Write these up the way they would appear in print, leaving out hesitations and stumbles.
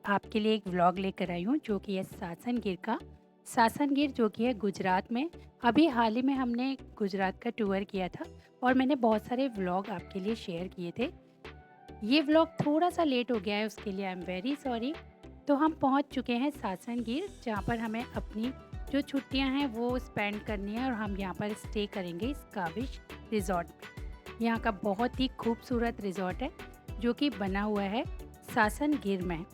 आपके लिए एक व्लॉग लेकर आई हूँ जो कि है सासन गिर का। सासन गिर जो कि है गुजरात में। अभी हाल ही में हमने गुजरात का टूर किया था और मैंने बहुत सारे व्लॉग आपके लिए शेयर किए थे। ये व्लॉग थोड़ा सा लेट हो गया है, उसके लिए आई एम वेरी सॉरी। तो हम पहुँच चुके हैं सासन गिर, जहाँ पर हमें अपनी जो छुट्टियाँ हैं वो स्पेंड करनी है और हम यहाँ पर स्टे करेंगे इस काविश रिज़ॉर्ट में। यहाँ का बहुत ही खूबसूरत रिज़ॉर्ट है जो कि बना हुआ है सासन गिर में।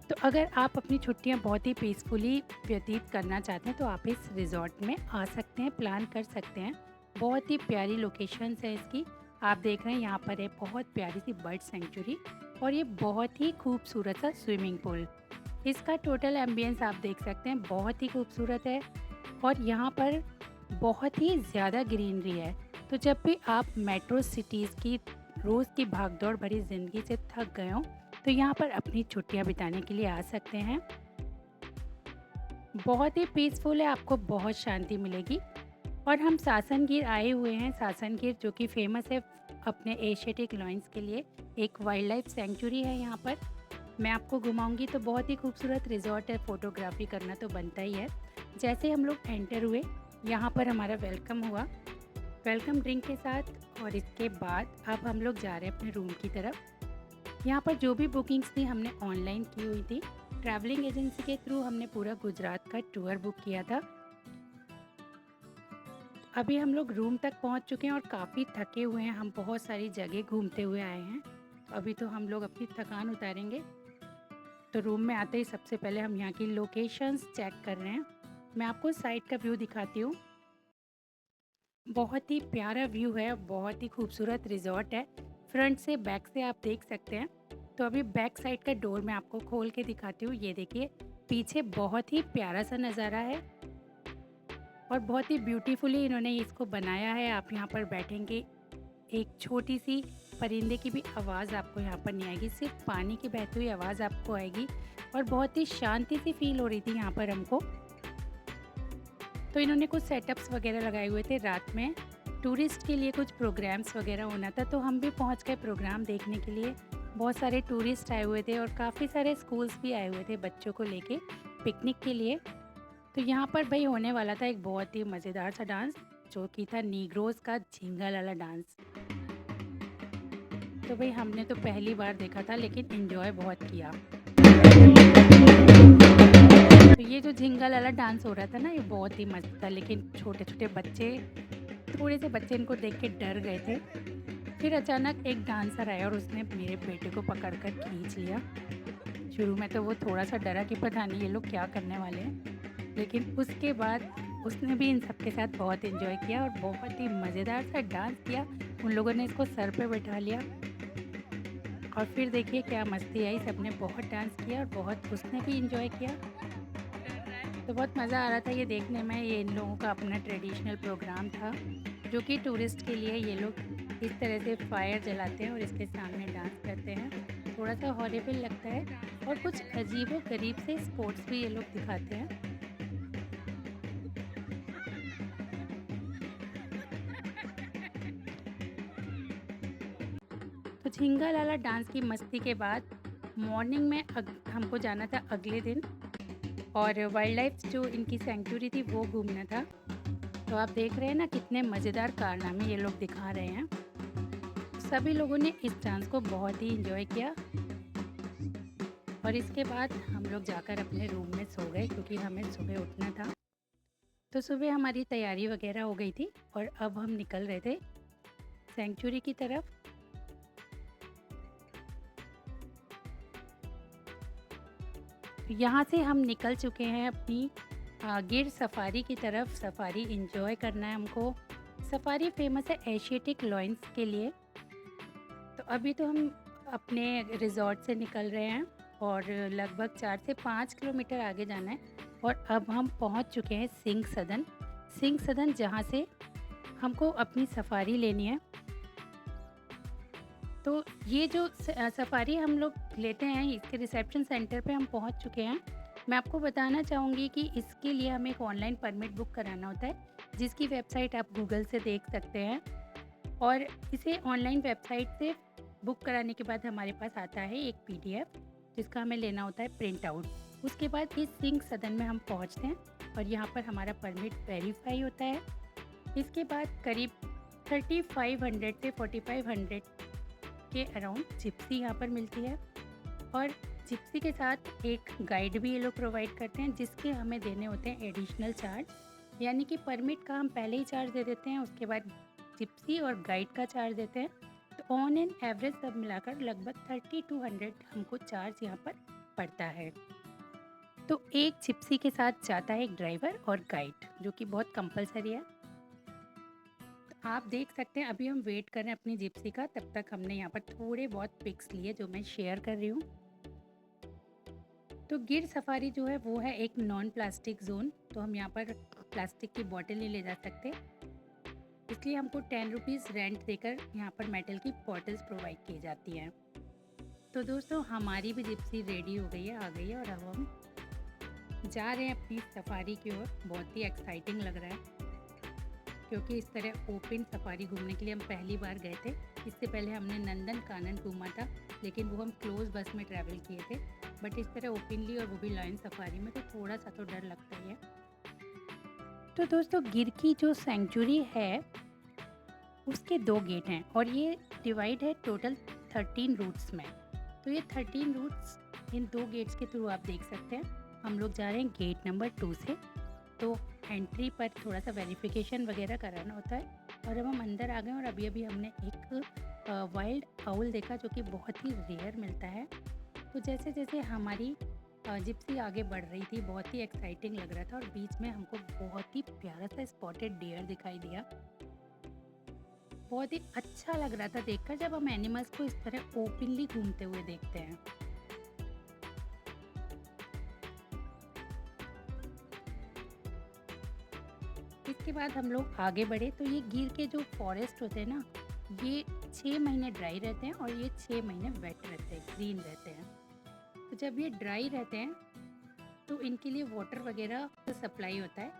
तो अगर आप अपनी छुट्टियां बहुत ही पीसफुली व्यतीत करना चाहते हैं तो आप इस रिज़ॉर्ट में आ सकते हैं, प्लान कर सकते हैं। बहुत ही प्यारी लोकेशंस है इसकी। आप देख रहे हैं यहाँ पर है बहुत प्यारी सी बर्ड सेंचुरी और ये बहुत ही खूबसूरत सा स्विमिंग पूल। इसका टोटल एम्बियंस आप देख सकते हैं, बहुत ही खूबसूरत है और यहाँ पर बहुत ही ज़्यादा ग्रीनरी है। तो जब भी आप मेट्रो सिटीज़ की रोज़ की भागदौड़ भरी ज़िंदगी से थक गए हों तो यहाँ पर अपनी छुट्टियाँ बिताने के लिए आ सकते हैं। बहुत ही पीसफुल है, आपको बहुत शांति मिलेगी। और हम सासन गिर आए हुए हैं। सासन गिर जो कि फेमस है अपने एशियाटिक लॉयंस के लिए, एक वाइल्ड लाइफ सेंचुरी है। यहाँ पर मैं आपको घुमाऊंगी। तो बहुत ही खूबसूरत रिजॉर्ट है, फोटोग्राफी करना तो बनता ही है। जैसे हम लोग एंटर हुए यहाँ पर हमारा वेलकम हुआ, वेलकम ड्रिंक के साथ। और इसके बाद अब हम लोग जा रहे हैं अपने रूम की तरफ। यहाँ पर जो भी बुकिंग्स थी हमने ऑनलाइन की हुई थी। ट्रैवलिंग एजेंसी के थ्रू हमने पूरा गुजरात का टूर बुक किया था। अभी हम लोग रूम तक पहुँच चुके हैं और काफ़ी थके हुए हैं, हम बहुत सारी जगह घूमते हुए आए हैं। तो अभी तो हम लोग अपनी थकान उतारेंगे। तो रूम में आते ही सबसे पहले हम यहाँ की लोकेशंस चेक कर रहे हैं। मैं आपको साइड का व्यू दिखाती हूँ। बहुत ही प्यारा व्यू है, बहुत ही खूबसूरत रिजॉर्ट है। फ्रंट से बैक से आप देख सकते हैं। तो अभी बैक साइड का डोर मैं आपको खोल के दिखाती हूँ। ये देखिए, पीछे बहुत ही प्यारा सा नज़ारा है और बहुत ही ब्यूटीफुली इन्होंने इसको बनाया है। आप यहाँ पर बैठेंगे, एक छोटी सी परिंदे की भी आवाज़ आपको यहाँ पर नहीं आएगी, सिर्फ पानी की बहती हुई आवाज़ आपको आएगी। और बहुत ही शांति सी फील हो रही थी यहाँ पर हमको। तो इन्होंने कुछ सेटअप्स वगैरह लगाए हुए थे रात में, टूरिस्ट के लिए कुछ प्रोग्राम्स वगैरह होना था। तो हम भी पहुंच गए प्रोग्राम देखने के लिए। बहुत सारे टूरिस्ट आए हुए थे और काफ़ी सारे स्कूल्स भी आए हुए थे बच्चों को लेके पिकनिक के लिए। तो यहाँ पर भाई होने वाला था एक बहुत ही मज़ेदार सा डांस जो कि था नीग्रोज़ का झिंगा लाला डांस। तो भाई हमने तो पहली बार देखा था लेकिन इन्जॉय बहुत किया। तो ये जो झिंगा लाला डांस हो रहा था ना, ये बहुत ही मस्त था। लेकिन छोटे छोटे बच्चे, थोड़े से बच्चे इनको देख के डर गए थे। फिर अचानक एक डांसर आया और उसने मेरे बेटे को पकड़कर खींच लिया। शुरू में तो वो थोड़ा सा डरा कि पता नहीं ये लोग क्या करने वाले हैं, लेकिन उसके बाद उसने भी इन सब के साथ बहुत एंजॉय किया और बहुत ही मज़ेदार सा डांस किया। उन लोगों ने इसको सर पे बैठा लिया और फिर देखिए क्या मस्ती आई। सबने बहुत डांस किया और बहुत उसने भी एंजॉय किया। तो बहुत मज़ा आ रहा था ये देखने में। ये इन लोगों का अपना ट्रेडिशनल प्रोग्राम था जो कि टूरिस्ट के लिए ये लोग इस तरह से फायर जलाते हैं और इसके सामने डांस करते हैं। थोड़ा सा हॉरिबल लगता है और कुछ अजीबो गरीब से स्पोर्ट्स भी ये लोग दिखाते हैं। तो झिंगा लाला डांस की मस्ती के बाद मॉर्निंग में हमको जाना था अगले दिन और वाइल्ड लाइफ जो इनकी सेंचुरी थी वो घूमना था। तो आप देख रहे हैं ना कितने मज़ेदार कारनामे ये लोग दिखा रहे हैं। सभी लोगों ने इस डांस को बहुत ही एंजॉय किया और इसके बाद हम लोग जाकर अपने रूम में सो गए क्योंकि हमें सुबह उठना था। तो सुबह हमारी तैयारी वगैरह हो गई थी और अब हम निकल रहे थे सेंचुरी की तरफ। यहाँ से हम निकल चुके हैं अपनी गिर सफारी की तरफ। सफारी एंजॉय करना है हमको। सफारी फेमस है एशियाटिक लॉयंस के लिए। तो अभी तो हम अपने रिजॉर्ट से निकल रहे हैं और लगभग 4 से 5 किलोमीटर आगे जाना है। और अब हम पहुंच चुके हैं सिंह सदन। सिंह सदन जहां से हमको अपनी सफारी लेनी है। तो ये जो सफारी हम लोग लेते हैं, इसके रिसेप्शन सेंटर पे हम पहुंच चुके हैं। मैं आपको बताना चाहूँगी कि इसके लिए हमें एक ऑनलाइन परमिट बुक कराना होता है जिसकी वेबसाइट आप गूगल से देख सकते हैं। और इसे ऑनलाइन वेबसाइट से बुक कराने के बाद हमारे पास आता है एक पीडीएफ जिसका हमें लेना होता है प्रिंट आउट। उसके बाद इस सिंक सदन में हम पहुंचते हैं और यहाँ पर हमारा परमिट वेरीफाई होता है। इसके बाद करीब 3500 से 4500 के अराउंड जिप्सी यहाँ पर मिलती है और जिप्सी के साथ एक गाइड भी ये लोग प्रोवाइड करते हैं, जिसके हमें देने होते हैं एडिशनल चार्ज। यानी कि परमिट का हम पहले ही चार्ज दे देते हैं, उसके बाद जिप्सी और गाइड का चार्ज देते हैं। तो ऑन एन एवरेज सब मिलाकर लगभग 3200 हमको चार्ज यहाँ पर पड़ता है। तो एक जिप्सी के साथ जाता है एक ड्राइवर और गाइड, जो कि बहुत कंपलसरी है। तो आप देख सकते हैं अभी हम वेट कर रहे हैं अपनी जिप्सी का, तब तक हमने यहाँ पर थोड़े बहुत पिक्स लिए जो मैं शेयर कर रही हूँ। तो गिर सफारी जो है वो है एक नॉन प्लास्टिक जोन, तो हम यहाँ पर प्लास्टिक की बॉटल नहीं ले जा सकते, इसलिए हमको 10 रुपीज़ रेंट देकर यहाँ पर मेटल की बॉटल्स प्रोवाइड की जाती हैं। तो दोस्तों हमारी भी जिप्सी रेडी हो गई है, आ गई है, और अब हम जा रहे हैं अपनी सफारी की ओर। बहुत ही एक्साइटिंग लग रहा है क्योंकि इस तरह ओपन सफारी घूमने के लिए हम पहली बार गए थे। इससे पहले हमने नंदन कानन घूमा था, लेकिन वो हम क्लोज बस में ट्रैवल किए थे। बट इस तरह ओपनली और वो भी लायन सफारी में तो थोड़ा सा तो डर लगता ही है। तो दोस्तों गिर की जो सेंचुरी है उसके 2 गेट हैं और ये डिवाइड है टोटल 13 रूट्स में। तो ये 13 रूट्स इन 2 गेट्स के थ्रू आप देख सकते हैं। हम लोग जा रहे हैं गेट नंबर 2 से। तो एंट्री पर थोड़ा सा वेरिफिकेशन वगैरह कराना होता है और अब हम अंदर आ गए। और अभी अभी हमने एक वाइल्ड आउल देखा जो कि बहुत ही रेयर मिलता है। तो जैसे जैसे हमारी जिप्सी आगे बढ़ रही थी बहुत ही एक्साइटिंग लग रहा था और बीच में हमको बहुत ही प्यारा सा स्पॉटेड डियर दिखाई दिया। बहुत ही अच्छा लग रहा था देखकर जब हम एनिमल्स को इस तरह ओपनली घूमते हुए देखते हैं। इसके बाद हम लोग आगे बढ़े तो ये गिर के जो फॉरेस्ट होते हैं ना, ये 6 महीने ड्राई रहते हैं और ये 6 महीने वेट रहते हैं, ग्रीन रहते हैं। तो जब ये ड्राई रहते हैं तो इनके लिए वाटर वगैरह सप्लाई होता है।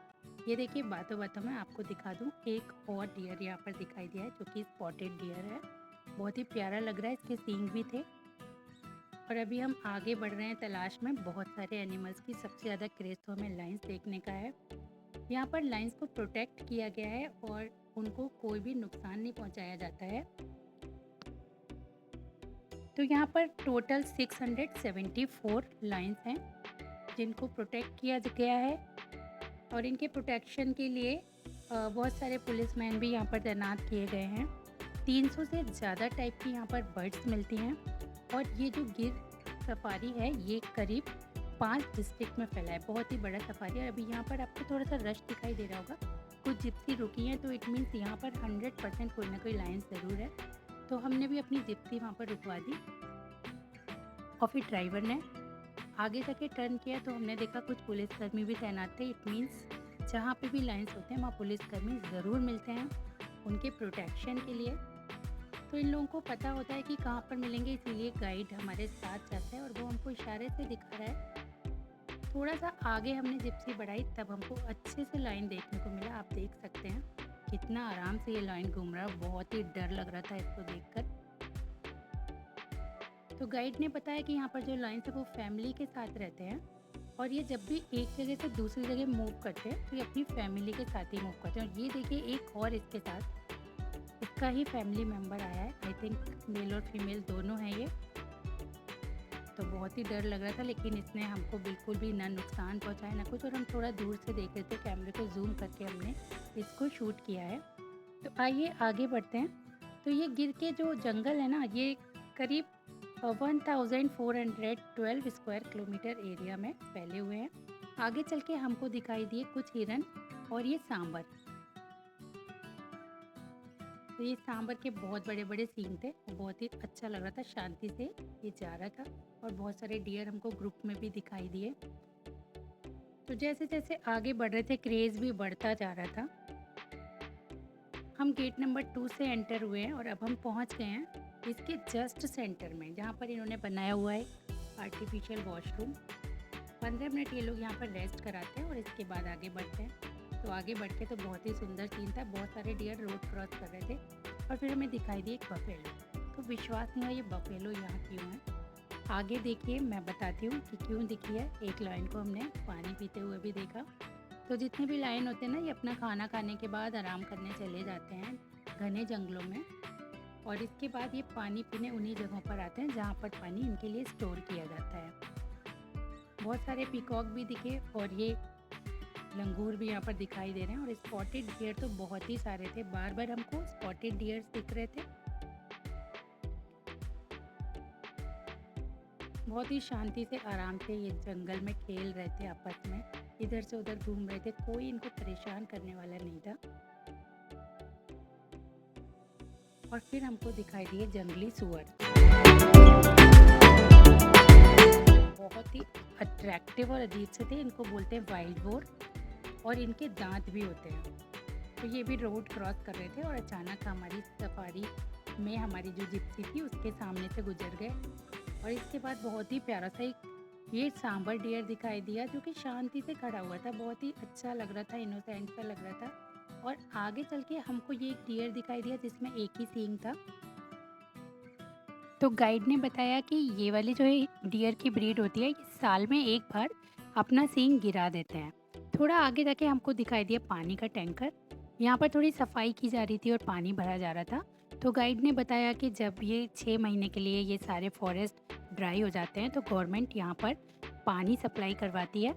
ये देखिए बातों बातों में आपको दिखा दूँ, एक और डियर यहाँ पर दिखाई दिया है जो कि स्पॉटेड डियर है। बहुत ही प्यारा लग रहा है, इसके सींग भी थे। और अभी हम आगे बढ़ रहे हैं तलाश में बहुत सारे एनिमल्स की। सबसे ज़्यादा क्रेज तो हमें लाइन्स देखने का है। यहाँ पर लाइन्स को प्रोटेक्ट किया गया है और उनको कोई भी नुकसान नहीं पहुँचाया जाता है। तो यहाँ पर टोटल 674 लाइन्स हैं जिनको प्रोटेक्ट किया गया है और इनके प्रोटेक्शन के लिए बहुत सारे पुलिसमैन भी यहाँ पर तैनात किए गए हैं। 300 से ज़्यादा टाइप की यहाँ पर बर्ड्स मिलती हैं और ये जो गिर सफारी है ये करीब 5 डिस्ट्रिक्ट में फैला है। बहुत ही बड़ा सफारी है। अभी यहाँ पर आपको थोड़ा सा रश दिखाई दे रहा होगा, कुछ जिप्सी रुकी हैं, तो इट मीन्स यहाँ पर 100% कोई ना कोई लाइन ज़रूर है। तो हमने भी अपनी जिप्सी वहाँ पर रुकवा दी और फिर ड्राइवर ने आगे जाके टर्न किया तो हमने देखा कुछ पुलिसकर्मी भी तैनात थे। इट मीन्स जहाँ पे भी लाइन्स होते हैं वहाँ पुलिसकर्मी ज़रूर मिलते हैं उनके प्रोटेक्शन के लिए। तो इन लोगों को पता होता है कि कहाँ पर मिलेंगे, इसीलिए गाइड हमारे साथ जाता है और वो हमको इशारे से दिखा रहा है। थोड़ा सा आगे हमने जिप्सी बढ़ाई तब हमको अच्छे से लाइन देखने को मिला। आप देख सकते हैं कितना आराम से ये लाइन घूम रहा है। बहुत ही डर लग रहा था इसको देखकर। तो गाइड ने बताया कि यहाँ पर जो लाइन्स है वो फैमिली के साथ रहते हैं और ये जब भी एक जगह से दूसरी जगह मूव करते हैं तो ये अपनी फैमिली के साथ ही मूव करते हैं। और ये देखिए एक और इसके साथ इसका ही फैमिली मेम्बर आया है। आई थिंक मेल और फीमेल दोनों हैं ये। तो बहुत ही डर लग रहा था लेकिन इसने हमको बिल्कुल भी ना नुकसान पहुंचाया ना कुछ। और हम थोड़ा दूर से देख रहे थे, कैमरे को जूम करके हमने इसको शूट किया है। तो आइए आगे बढ़ते हैं। तो ये गिर के जो जंगल है ना, ये करीब 1412 स्क्वायर किलोमीटर एरिया में फैले हुए हैं। आगे चल के हमको दिखाई दिए कुछ हिरन और ये सांबर। तो ये सांबर के बहुत बड़े बड़े सींग थे, बहुत ही अच्छा लग रहा था, शांति से ये जा रहा था। और बहुत सारे डियर हमको ग्रुप में भी दिखाई दिए। तो जैसे जैसे आगे बढ़ रहे थे क्रेज़ भी बढ़ता जा रहा था। हम गेट नंबर 2 से एंटर हुए हैं और अब हम पहुंच गए हैं इसके जस्ट सेंटर में, जहाँ पर इन्होंने बनाया हुआ है आर्टिफिशियल वॉशरूम। 15 मिनट ये लोग यहाँ पर रेस्ट कराते हैं और इसके बाद आगे बढ़ते हैं। तो आगे बढ़ के तो बहुत ही सुंदर सीन था। बहुत सारे डियर रोड क्रॉस कर रहे थे और फिर हमें दिखाई दी एक बफेलो। तो विश्वास नहीं हुआ ये बफेलो यहाँ क्यों है। आगे देखिए मैं बताती हूँ कि क्यों दिखी है। एक लायन को हमने पानी पीते हुए भी देखा। तो जितने भी लायन होते हैं ना, ये अपना खाना खाने के बाद आराम करने चले जाते हैं घने जंगलों में, और इसके बाद ये पानी पीने उन्हीं जगहों पर आते हैं जहाँ पर पानी इनके लिए स्टोर किया जाता है। बहुत सारे पीकॉक भी दिखे और ये लंगूर भी यहाँ पर दिखाई दे रहे हैं, और स्पॉटेड डियर तो बहुत ही सारे थे। बार बार हमको स्पॉटेड डियर्स दिख रहे थे। बहुत ही शांति से आराम से ये जंगल में खेल रहे थे, आपस में इधर से उधर घूम रहे थे। कोई इनको परेशान करने वाला नहीं था। और फिर हमको दिखाई दिए जंगली सुअर। बहुत ही अट्रैक्टिव और अजीब से थे। इनको बोलते हैं वाइल्ड बोर, और इनके दांत भी होते हैं। तो ये भी रोड क्रॉस कर रहे थे और अचानक हमारी सफारी में हमारी जो जिप्सी थी उसके सामने से गुजर गए। और इसके बाद बहुत ही प्यारा सा एक ये सांबर डियर दिखाई दिया, जो कि शांति से खड़ा हुआ था। बहुत ही अच्छा लग रहा था, इनोसेंट सा लग रहा था। और आगे चल के हमको ये एक डियर दिखाई दिया जिसमें एक ही सींग था। तो गाइड ने बताया कि ये वाली जो है डियर की ब्रीड होती है, ये साल में एक बार अपना सींग गिरा देते हैं। थोड़ा आगे जाके हमको दिखाई दिया पानी का टैंकर। यहाँ पर थोड़ी सफाई की जा रही थी और पानी भरा जा रहा था। तो गाइड ने बताया कि जब ये 6 महीने के लिए ये सारे फॉरेस्ट ड्राई हो जाते हैं तो गवर्नमेंट यहाँ पर पानी सप्लाई करवाती है,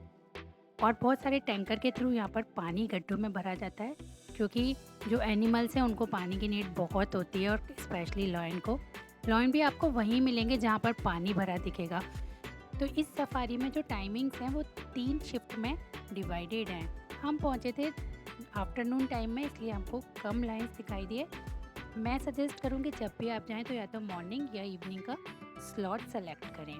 और बहुत सारे टैंकर के थ्रू यहाँ पर पानी गड्ढों में भरा जाता है, क्योंकि जो एनिमल्स हैं उनको पानी की नीड बहुत होती है, और स्पेशली लॉयन को। लॉयन भी आपको वहीं मिलेंगे जहाँ पर पानी भरा दिखेगा। तो इस सफारी में जो टाइमिंग्स हैं वो 3 शिफ्ट में डिवाइडेड हैं। हम पहुँचे थे आफ्टरनून टाइम में, इसलिए हमको कम लाइन्स दिखाई दिए। मैं सजेस्ट करूँगी जब भी आप जाएँ तो या तो मॉर्निंग या इवनिंग का स्लॉट सेलेक्ट करें।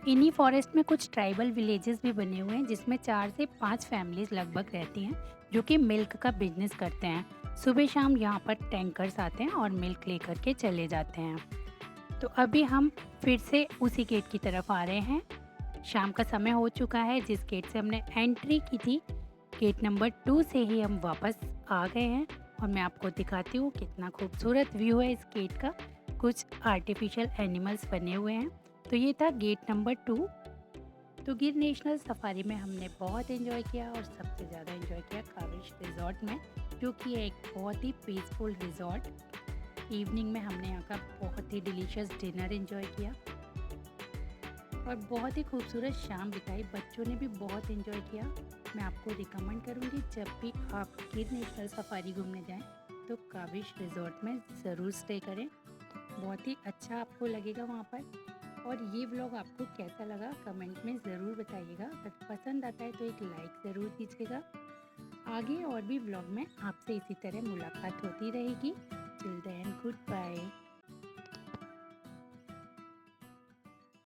इन्हीं फॉरेस्ट में कुछ ट्राइबल विलेजेस भी बने हुए हैं जिसमें 4 से 5 फैमिलीज लगभग रहती हैं, जो कि मिल्क का बिजनेस करते हैं। सुबह शाम यहाँ पर टैंकर्स आते हैं और मिल्क लेकर के चले जाते हैं। तो अभी हम फिर से उसी गेट की तरफ आ रहे हैं। शाम का समय हो चुका है। जिस गेट से हमने एंट्री की थी, गेट नंबर 2 से ही हम वापस आ गए हैं, और मैं आपको दिखाती हूँ कितना खूबसूरत व्यू है इस गेट का। कुछ आर्टिफिशियल एनिमल्स बने हुए हैं। तो ये था गेट नंबर 2। तो गिर नेशनल सफारी में हमने बहुत एंजॉय किया, और सबसे ज़्यादा एंजॉय किया काविश रिजॉर्ट में, जो कि एक बहुत ही पीसफुल रिजॉर्ट। इवनिंग में हमने यहाँ का बहुत ही डिलीशियस डिनर एंजॉय किया, और बहुत ही खूबसूरत शाम बिताई। बच्चों ने भी बहुत एंजॉय किया। मैं आपको रिकमेंड करूँगी जब भी आप गिर नेशनल सफारी घूमने जाएं तो काविश रिजॉर्ट में ज़रूर स्टे करें। बहुत ही अच्छा आपको लगेगा वहाँ पर। और ये व्लॉग आपको कैसा लगा कमेंट में ज़रूर बताइएगा। अगर पसंद आता है तो एक लाइक ज़रूर कीजिएगा। आगे और भी व्लॉग में आपसे इसी तरह मुलाकात होती रहेगी। Till then good bye.